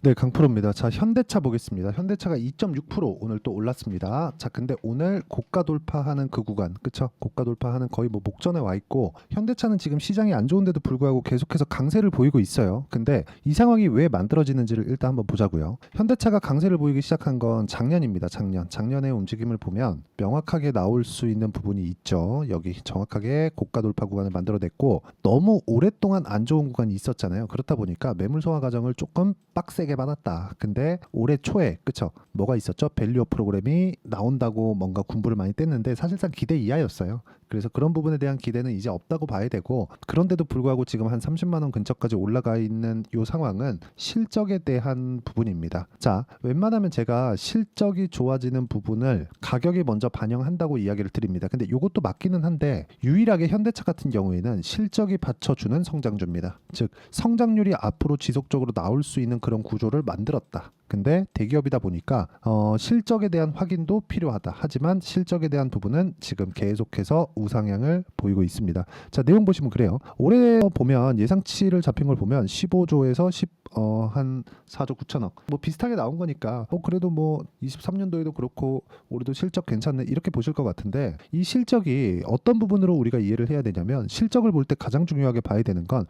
네, 강프로입니다. 자, 현대차 보겠습니다. 현대차가 2.6% 오늘 또 올랐습니다. 자, 근데 오늘 고가 돌파하는 그 구간, 그쵸? 고가 돌파하는 거의 뭐 목전에 와 있고, 현대차는 지금 시장이 안 좋은데도 불구하고 계속해서 강세를 보이고 있어요. 근데 이 상황이 왜 만들어지는지를 일단 한번 보자고요. 현대차가 강세를 보이기 시작한 건 작년입니다. 작년의 움직임을 보면 명확하게 나올 수 있는 부분이 있죠. 여기 정확하게 고가 돌파 구간을 만들어냈고, 너무 오랫동안 안 좋은 구간이 있었잖아요. 그렇다 보니까 매물 소화 과정을 조금 빡세게 받았다. 근데 올해 초에 그쵸? 뭐가 있었죠? 밸류업 프로그램이 나온다고 뭔가 군부를 많이 뗐는데 사실상 기대 이하였어요. 그래서 그런 부분에 대한 기대는 이제 없다고 봐야 되고, 그런데도 불구하고 지금 한 30만 원 근처까지 올라가 있는 이 상황은 실적에 대한 부분입니다. 자, 웬만하면 제가 실적이 좋아지는 부분을 가격이 먼저 반영한다고 이야기를 드립니다. 근데 이것도 맞기는 한데 유일하게 현대차 같은 경우에는 실적이 받쳐주는 성장주입니다. 즉 성장률이 앞으로 지속적으로 나올 수 있는 그런 구조를 만들었다. 근데 대기업이다 보니까 실적에 대한 확인도 필요하다. 하지만 실적에 대한 부분은 지금 계속해서 우상향을 보이고 있습니다. 자, 내용 보시면 그래요. 올해 보면 예상치를 잡힌 걸 보면 15조에서 한 4조 9천억 뭐 비슷하게 나온 거니까 그래도 뭐 23년도에도 그렇고 올해도 실적 괜찮네 이렇게 보실 것 같은데, 이 실적이 어떤 부분으로 우리가 이해를 해야 되냐면, 실적을 볼 때 가장 중요하게 봐야 되는 건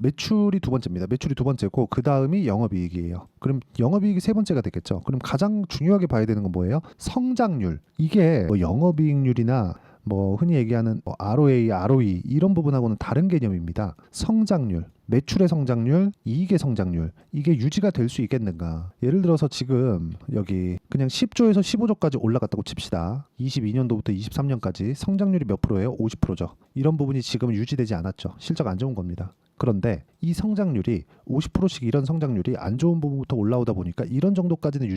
매출이 두 번째입니다. 매출이 두 번째고 그 다음이 영업이익이에요. 그럼 영업이익이 세 번째가 되겠죠. 그럼 가장 중요하게 봐야 되는 건 뭐예요? 성장률. 이게 뭐 영업이익률이나 뭐 흔히 얘기하는 뭐 ROA, ROE 이런 부분하고는 다른 개념입니다. 성장률, 매출의 성장률, 이익의 성장률, 이게 유지가 될 수 있겠는가? 예를 들어서 지금 여기 그냥 10조에서 15조까지 올라갔다고 칩시다. 22년도부터 23년까지 성장률이 몇 프로예요? 50%죠. 이런 부분이 지금 유지되지 않았죠. 실적 안 좋은 겁니다. 그런데 이 성장률이 50%씩 이런 성장률이 안 좋은 부분부터 올라오다 보니까 이런 정도까지는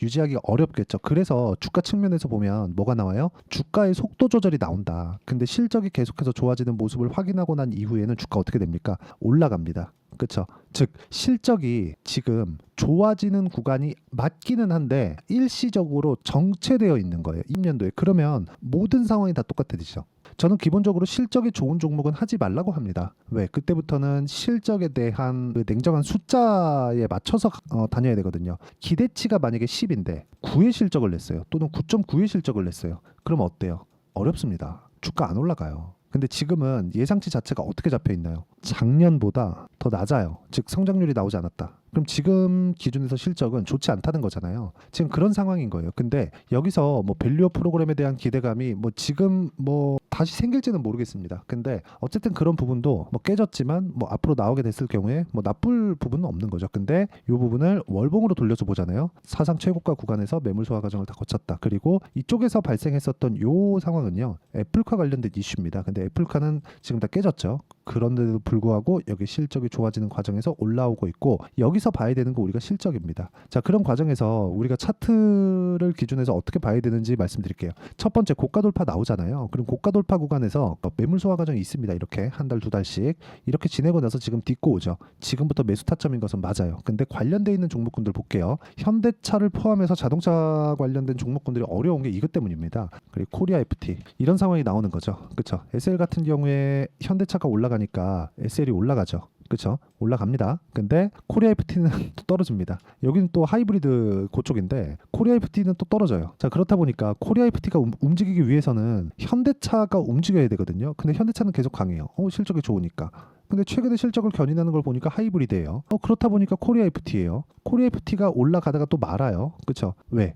유지하기가 어렵겠죠. 그래서 주가 측면에서 보면 뭐가 나와요? 주가의 속도 조절이 나온다. 근데 실적이 계속해서 좋아지는 모습을 확인하고 난 이후에는 주가 어떻게 됩니까? 올라갑니다. 그렇죠. 즉 실적이 지금 좋아지는 구간이 맞기는 한데 일시적으로 정체되어 있는 거예요. 입년도에. 그러면 모든 상황이 다 똑같아지죠. 저는 기본적으로 실적이 좋은 종목은 하지 말라고 합니다. 왜? 그때부터는 실적에 대한 그 냉정한 숫자에 맞춰서 다녀야 되거든요. 기대치가 만약에 10인데 9의 실적을 냈어요. 또는 9.9의 실적을 냈어요. 그럼 어때요? 어렵습니다. 주가 안 올라가요. 근데 지금은 예상치 자체가 어떻게 잡혀 있나요? 작년보다 더 낮아요. 즉 성장률이 나오지 않았다. 그럼 지금 기준에서 실적은 좋지 않다는 거잖아요. 지금 그런 상황인 거예요. 근데 여기서 뭐 밸류업 프로그램에 대한 기대감이 뭐 지금 뭐 다시 생길지는 모르겠습니다. 근데 어쨌든 그런 부분도 뭐 깨졌지만 뭐 앞으로 나오게 됐을 경우에 뭐 나쁠 부분은 없는 거죠. 근데 이 부분을 월봉으로 돌려서 보잖아요. 사상 최고가 구간에서 매물 소화 과정을 다 거쳤다. 그리고 이쪽에서 발생했었던 요 상황은요, 애플카 관련된 이슈입니다. 근데 애플카는 지금 다 깨졌죠. 그런데도 불구하고 여기 실적이 좋아지는 과정에서 올라오고 있고, 여기서 봐야 되는 거 우리가 실적입니다. 자, 그런 과정에서 우리가 차트를 기준해서 어떻게 봐야 되는지 말씀드릴게요. 첫 번째 고가 돌파 나오잖아요. 그럼 고가 돌파 구간에서 매물 소화 과정이 있습니다. 이렇게 한 달, 두 달씩 이렇게 지내고 나서 지금 딛고 오죠. 지금부터 매수 타점인 것은 맞아요. 근데 관련돼 있는 종목군들 볼게요. 현대차를 포함해서 자동차 관련된 종목군들이 어려운 게 이것 때문입니다. 그리고 코리아 FT 이런 상황이 나오는 거죠. 그렇죠. SL 같은 경우에 현대차가 올라가니까 SL이 올라가죠. 그렇죠. 올라갑니다. 근데 코리아 FT는 또 떨어집니다. 여기는 또 하이브리드 그쪽인데 코리아 FT는 또 떨어져요. 자, 그렇다 보니까 코리아 FT가 움직이기 위해서는 현대차가 움직여야 되거든요. 근데 현대차는 계속 강해요. 실적이 좋으니까. 근데 최근에 실적을 견인하는 걸 보니까 하이브리드예요. 그렇다 보니까 코리아 FT예요. 코리아 FT가 올라가다가 또 말아요. 그렇죠. 왜?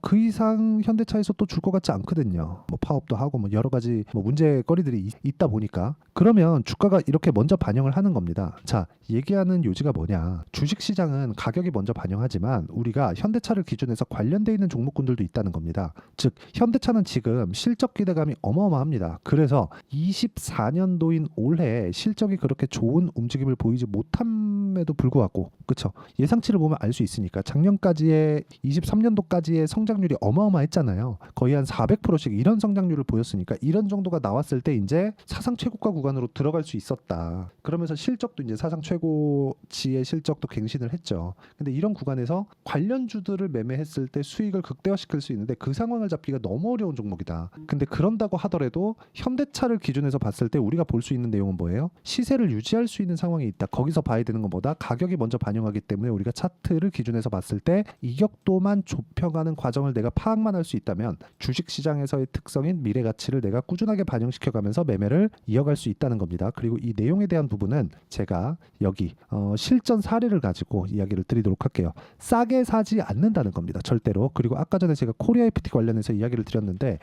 그 이상 현대차에서 또 줄 것 같지 않거든요. 뭐 파업도 하고 뭐 여러 가지 뭐 문제거리들이 있다 보니까. 그러면 주가가 이렇게 먼저 반영을 하는 겁니다. 자, 얘기하는 요지가 뭐냐? 주식 시장은 가격이 먼저 반영하지만 우리가 현대차를 기준해서 관련돼 있는 종목군들도 있다는 겁니다. 즉 현대차는 지금 실적 기대감이 어마어마합니다. 그래서 24년도인 올해 실적이 그렇게 좋은 움직임을 보이지 못함에도 불구하고, 그렇죠? 예상치를 보면 알 수 있으니까 작년까지의 23년도까지의 성장률이 어마어마했잖아요. 거의 한 400%씩 이런 성장률을 보였으니까 이런 정도가 나왔을 때 이제 사상 최고가 구간으로 들어갈 수 있었다. 그러면서 실적도 이제 사상 최고치의 실적도 갱신을 했죠. 근데 이런 구간에서 관련주들을 매매했을 때 수익을 극대화시킬 수 있는데 그 상황을 잡기가 너무 어려운 종목이다. 근데 그런다고 하더라도 현대차를 기준에서 봤을 때 우리가 볼 수 있는 내용은 뭐예요? 시세를 유지할 수 있는 상황이 있다. 거기서 봐야 되는 것보다 가격이 먼저 반영하기 때문에 우리가 차트를 기준에서 봤을 때 이격도만 좁혀가는 과정을 내가 파악만 할 수 있다면 주식시장에서의 특성인 미래 가치를 내가 꾸준하게 반영시켜가면서 매매를 이어갈 수 있다는 겁니다. 그리고 이 내용에 대한 부분은 제가 여기 실전 사례를 가지고 이야기를 드리도록 할게요. 싸게 사지 않는다는 겁니다. 절대로. 그리고 아까 전에 제가 코리아 FT 관련해서 이야기를 드렸는데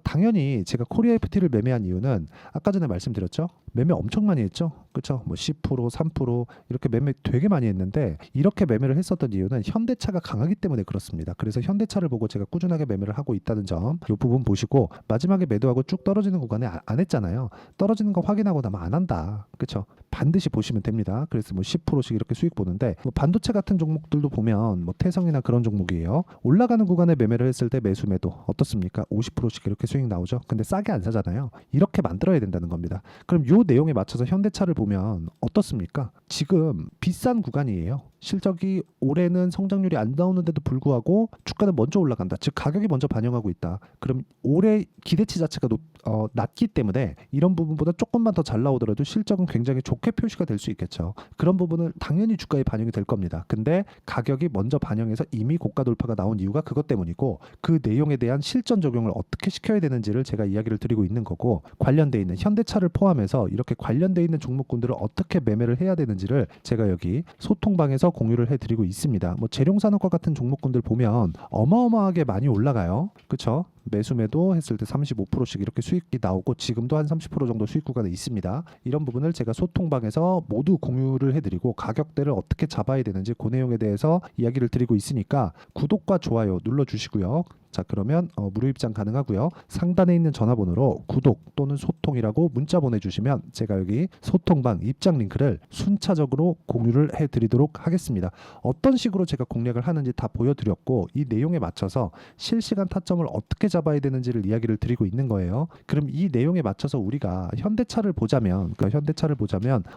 당연히 제가 코리아 FT를 매매한 이유는 아까 전에 말씀드렸죠. 매매 엄청 많이 했죠. 그렇죠? 뭐 10%, 3% 이렇게 매매 되게 많이 했는데 이렇게 매매를 했었던 이유는 현대차가 강하기 때문에 그렇습니다. 그래서 현대차를 보고 제가 꾸준하게 매매를 하고 있다는 점, 이 부분 보시고 마지막에 매도하고 쭉 떨어지는 구간에 안 했잖아요. 떨어지는 거 확인하고 나면 안 한다. 그렇죠? 반드시 보시면 됩니다. 그래서 뭐 10%씩 이렇게 수익 보는데 뭐 반도체 같은 종목들도 보면 뭐 태성이나 그런 종목이에요. 올라가는 구간에 매매를 했을 때 매수 매도 어떻습니까? 50%씩 이렇게 수익 나오죠. 근데 싸게 안 사잖아요. 이렇게 만들어야 된다는 겁니다. 그럼 요 내용에 맞춰서 현대차를 보면 어떻습니까? 지금 비싼 구간이에요. 실적이 올해는 성장률이 안 나오는데도 불구하고 주가는 먼저 올라간다. 즉 가격이 먼저 반영하고 있다. 그럼 올해 기대치 자체가 낮기 때문에 이런 부분보다 조금만 더 잘 나오더라도 실적은 굉장히 좋게 표시가 될 수 있겠죠. 그런 부분은 당연히 주가에 반영이 될 겁니다. 근데 가격이 먼저 반영해서 이미 고가 돌파가 나온 이유가 그것 때문이고 그 내용에 대한 실전 적용을 어떻게 시켜야 되는지를 제가 이야기를 드리고 있는 거고 관련돼 있는 현대차를 포함해서 이렇게 관련돼 있는 종목군들을 어떻게 매매를 해야 되는지를 제가 여기 소통방에서 공유를 해드리고 있습니다. 뭐 재룡산업과 같은 종목군들 보면 어마어마하게 많이 올라가요. 그렇죠? 매수 매도 했을 때 35%씩 이렇게 수익이 나오고 지금도 한 30% 정도 수익 구간에 있습니다. 이런 부분을 제가 소통방에서 모두 공유를 해드리고 가격대를 어떻게 잡아야 되는지 그 내용에 대해서 이야기를 드리고 있으니까 구독과 좋아요 눌러주시고요. 자 그러면 무료 입장 가능하고요. 상단에 있는 전화번호로 구독 또는 소통이라고 문자 보내주시면 제가 여기 소통방 입장 링크를 순차적으로 공유를 해드리도록 하겠습니다. 어떤 식으로 제가 공략을 하는지 다 보여드렸고 이 내용에 맞춰서 실시간 타점을 어떻게 잡아야 되는지를 이야기를 드리고 있는 거예요. 그럼 이 내용에 맞춰서 우리가 현대차를 보자면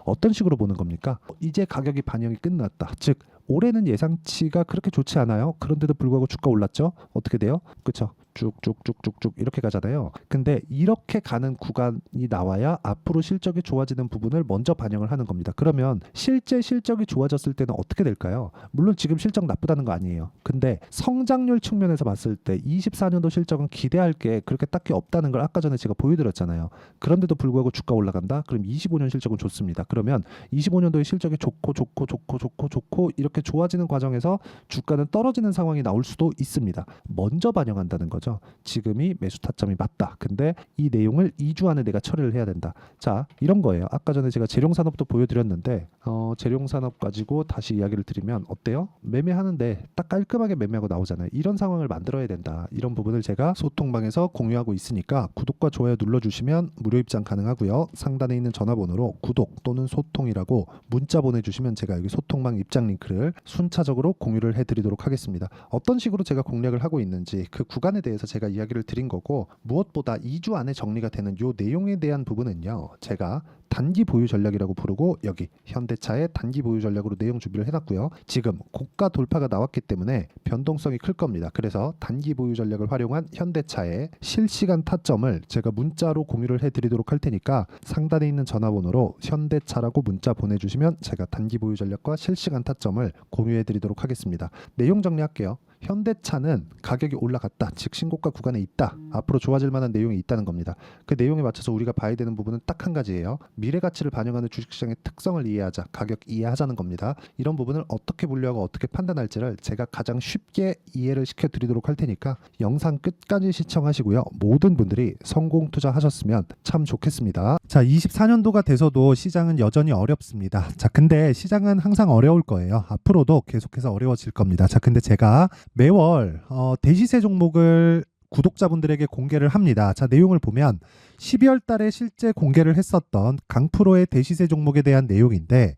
어떤 식으로 보는 겁니까? 이제 가격이 반영이 끝났다. 즉 올해는 예상치가 그렇게 좋지 않아요. 그런데도 불구하고 주가 올랐죠. 어떻게 돼요? 그렇죠? 쭉쭉쭉쭉쭉 이렇게 가잖아요. 근데 이렇게 가는 구간이 나와야 앞으로 실적이 좋아지는 부분을 먼저 반영을 하는 겁니다. 그러면 실제 실적이 좋아졌을 때는 어떻게 될까요? 물론 지금 실적 나쁘다는 거 아니에요. 근데 성장률 측면에서 봤을 때 24년도 실적은 기대할 게 그렇게 딱히 없다는 걸 아까 전에 제가 보여드렸잖아요. 그런데도 불구하고 주가 올라간다? 그럼 25년 실적은 좋습니다. 그러면 25년도의 실적이 좋고 이렇게 좋아지는 과정에서 주가는 떨어지는 상황이 나올 수도 있습니다. 먼저 반영한다는 거죠. 지금이 매수 타점이 맞다. 근데 이 내용을 2주 안에 내가 처리를 해야 된다. 자, 이런 거예요. 아까 전에 제가 재룡산업도 보여드렸는데 재룡산업 가지고 다시 이야기를 드리면 어때요? 매매하는데 딱 깔끔하게 매매하고 나오잖아요. 이런 상황을 만들어야 된다. 이런 부분을 제가 소통방에서 공유하고 있으니까 구독과 좋아요 눌러주시면 무료 입장 가능하고요. 상단에 있는 전화번호로 구독 또는 소통이라고 문자 보내주시면 제가 여기 소통방 입장 링크를 순차적으로 공유를 해드리도록 하겠습니다. 어떤 식으로 제가 공략을 하고 있는지 그 구간에 대해서 제가 이야기를 드린 거고 무엇보다 2주 안에 정리가 되는 요 내용에 대한 부분은요. 제가 단기 보유 전략이라고 부르고 여기 현대차의 단기 보유 전략으로 내용 준비를 해놨고요. 지금 고가 돌파가 나왔기 때문에 변동성이 클 겁니다. 그래서 단기 보유 전략을 활용한 현대차의 실시간 타점을 제가 문자로 공유를 해드리도록 할 테니까 상단에 있는 전화번호로 현대차라고 문자 보내주시면 제가 단기 보유 전략과 실시간 타점을 공유해드리도록 하겠습니다. 내용 정리할게요. 현대차는 가격이 올라갔다. 즉 신고가 구간에 있다. 앞으로 좋아질 만한 내용이 있다는 겁니다. 그 내용에 맞춰서 우리가 봐야 되는 부분은 딱 한 가지예요. 미래 가치를 반영하는 주식시장의 특성을 이해하자. 가격 이해하자는 겁니다. 이런 부분을 어떻게 분류하고 어떻게 판단할지를 제가 가장 쉽게 이해를 시켜드리도록 할 테니까 영상 끝까지 시청하시고요. 모든 분들이 성공 투자하셨으면 참 좋겠습니다. 자, 24년도가 돼서도 시장은 여전히 어렵습니다. 자, 근데 시장은 항상 어려울 거예요. 앞으로도 계속해서 어려워질 겁니다. 자, 근데 제가 매월 대시세 종목을 구독자분들에게 공개를 합니다. 자, 내용을 보면 12월 달에 실제 공개를 했었던 강프로의 대시세 종목에 대한 내용인데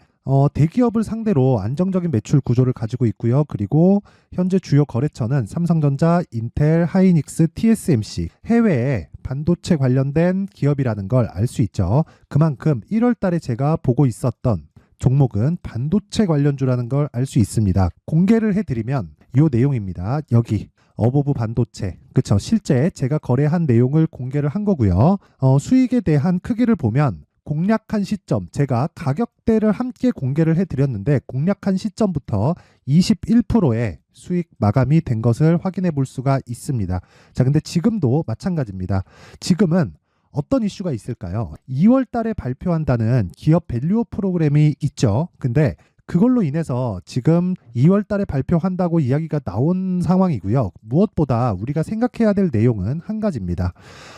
대기업을 상대로 안정적인 매출 구조를 가지고 있고요. 그리고 현재 주요 거래처는 삼성전자, 인텔, 하이닉스, TSMC, 해외에 반도체 관련된 기업이라는 걸 알 수 있죠. 그만큼 1월 달에 제가 보고 있었던 종목은 반도체 관련주라는 걸 알 수 있습니다. 공개를 해드리면 이 내용입니다. 여기 어보브 반도체, 그쵸? 실제 제가 거래한 내용을 공개를 한 거고요. 수익에 대한 크기를 보면 공략한 시점, 제가 가격대를 함께 공개를 해드렸는데 공략한 시점부터 21%의 수익 마감이 된 것을 확인해 볼 수가 있습니다. 자, 근데 지금도 마찬가지입니다. 지금은 어떤 이슈가 있을까요? 2월 달에 발표한다는 기업 밸류업 프로그램이 있죠. 근데 그걸로 인해서 지금 2월 달에 발표한다고 이야기가 나온 상황이고요. 무엇보다 우리가 생각해야 될 내용은 한 가지입니다.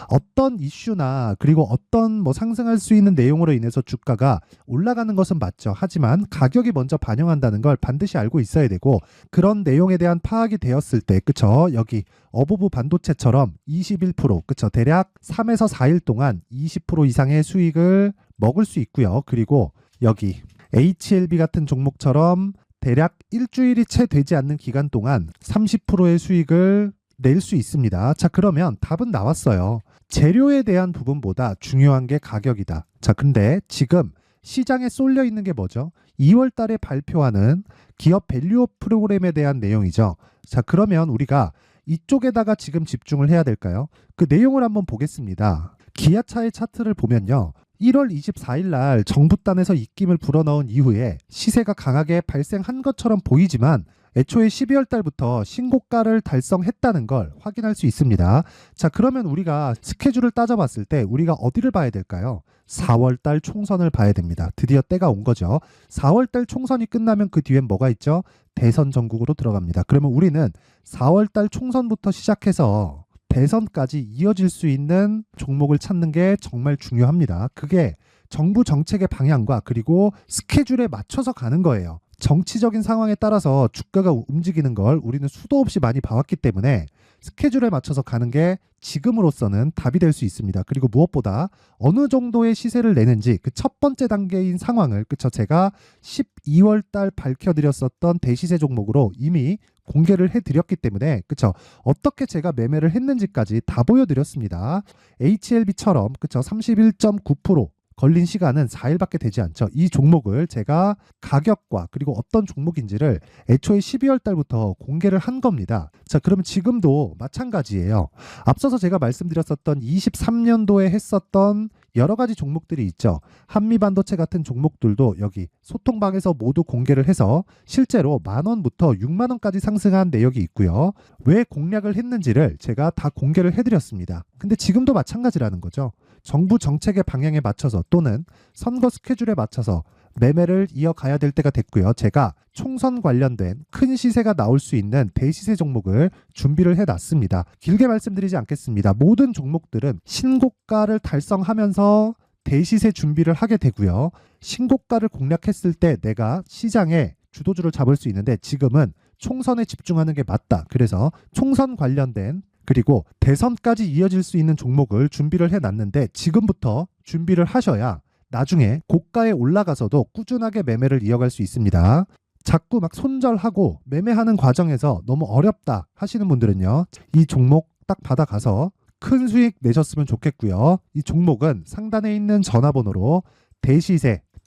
어떤 이슈나 그리고 어떤 상승할 수 있는 내용으로 인해서 주가가 올라가는 것은 맞죠. 하지만 가격이 먼저 반영한다는 걸 반드시 알고 있어야 되고, 그런 내용에 대한 파악이 되었을 때, 그쵸? 여기 어보브 반도체처럼 21%, 그쵸? 대략 3에서 4일 동안 20% 이상의 수익을 먹을 수 있고요. 그리고 여기 HLB 같은 종목처럼 대략 일주일이 채 되지 않는 기간 동안 30%의 수익을 낼 수 있습니다. 자, 그러면 답은 나왔어요. 재료에 대한 부분보다 중요한 게 가격이다. 자, 근데 지금 시장에 쏠려 있는 게 뭐죠? 2월 달에 발표하는 기업 밸류업 프로그램에 대한 내용이죠. 자, 그러면 우리가 이쪽에다가 지금 집중을 해야 될까요? 그 내용을 한번 보겠습니다. 기아차의 차트를 보면요. 1월 24일 날 정부단에서 입김을 불어넣은 이후에 시세가 강하게 발생한 것처럼 보이지만 애초에 12월 달부터 신고가를 달성했다는 걸 확인할 수 있습니다. 자, 그러면 우리가 스케줄을 따져봤을 때 우리가 어디를 봐야 될까요? 4월 달 총선을 봐야 됩니다. 드디어 때가 온 거죠. 4월 달 총선이 끝나면 그 뒤엔 뭐가 있죠? 대선 전국으로 들어갑니다. 그러면 우리는 4월 달 총선부터 시작해서 대선까지 이어질 수 있는 종목을 찾는 게 정말 중요합니다. 그게 정부 정책의 방향과 그리고 스케줄에 맞춰서 가는 거예요. 정치적인 상황에 따라서 주가가 움직이는 걸 우리는 수도 없이 많이 봐왔기 때문에 스케줄에 맞춰서 가는 게 지금으로서는 답이 될 수 있습니다. 그리고 무엇보다 어느 정도의 시세를 내는지 그 첫 번째 단계인 상황을, 그쵸? 제가 12월 달 밝혀드렸었던 대시세 종목으로 이미 공개를 해드렸기 때문에, 그쵸? 어떻게 제가 매매를 했는지까지 다 보여드렸습니다. HLB처럼, 그쵸? 31.9% 걸린 시간은 4일밖에 되지 않죠. 이 종목을 제가 가격과 그리고 어떤 종목인지를 애초에 12월 달부터 공개를 한 겁니다. 자, 그러면 지금도 마찬가지예요. 앞서서 제가 말씀드렸었던 23년도에 했었던 여러 가지 종목들이 있죠. 한미반도체 같은 종목들도 여기 소통방에서 모두 공개를 해서 실제로 10,000원부터 60,000원까지 상승한 내역이 있고요. 왜 공략을 했는지를 제가 다 공개를 해드렸습니다. 근데 지금도 마찬가지라는 거죠. 정부 정책의 방향에 맞춰서 또는 선거 스케줄에 맞춰서 매매를 이어가야 될 때가 됐고요. 제가 총선 관련된 큰 시세가 나올 수 있는 대시세 종목을 준비를 해놨습니다. 길게 말씀드리지 않겠습니다. 모든 종목들은 신고가를 달성하면서 대시세 준비를 하게 되고요. 신고가를 공략했을 때 내가 시장에 주도주를 잡을 수 있는데 지금은 총선에 집중하는 게 맞다. 그래서 총선 관련된 그리고 대선까지 이어질 수 있는 종목을 준비를 해놨는데 지금부터 준비를 하셔야 나중에 고가에 올라가서도 꾸준하게 매매를 이어갈 수 있습니다. 자꾸 막 손절하고 매매하는 과정에서 너무 어렵다 하시는 분들은요. 이 종목 딱 받아가서 큰 수익 내셨으면 좋겠고요. 이 종목은 상단에 있는 전화번호로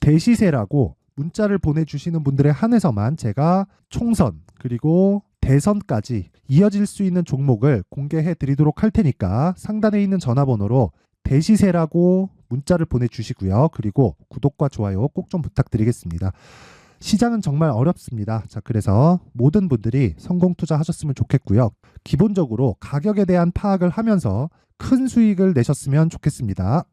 대시세라고 문자를 보내주시는 분들에 한해서만 제가 총선 그리고 대선까지 이어질 수 있는 종목을 공개해 드리도록 할 테니까 상단에 있는 전화번호로 대시세라고 문자를 보내주시고요. 그리고 구독과 좋아요 꼭 좀 부탁드리겠습니다. 시장은 정말 어렵습니다. 자, 그래서 모든 분들이 성공 투자하셨으면 좋겠고요. 기본적으로 가격에 대한 파악을 하면서 큰 수익을 내셨으면 좋겠습니다.